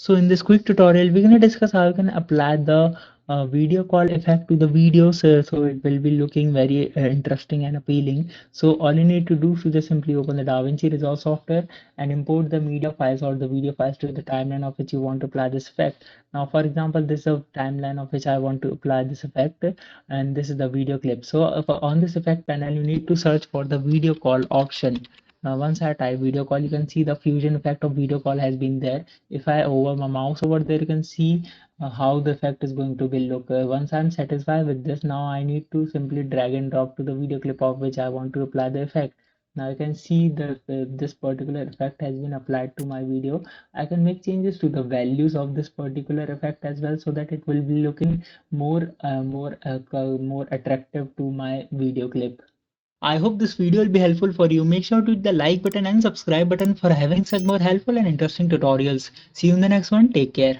So in this quick tutorial, we're going to discuss how you can apply the video call effect to the videos, so it will be looking very interesting and appealing. So all you need to do is to just simply open the Davinci Resolve software and import the media files or the video files to the timeline of which you want to apply this effect. Now, for example, this is a timeline of which I want to apply this effect, and this is the video clip. So on this effect panel, you need to search for the video call option. Now, once I type video call, you can see the fusion effect of video call has been there. If I over my mouse over there, you can see how the effect is going to be look. Once I'm satisfied with this, now I need to simply drag and drop to the video clip of which I want to apply the effect. Now you can see that this particular effect has been applied to my video. I can make changes to the values of this particular effect as well, so that it will be looking more attractive to my video clip. I hope this video will be helpful for you. Make sure to hit the like button and subscribe button for having such more helpful and interesting tutorials. See you in the next one. Take care.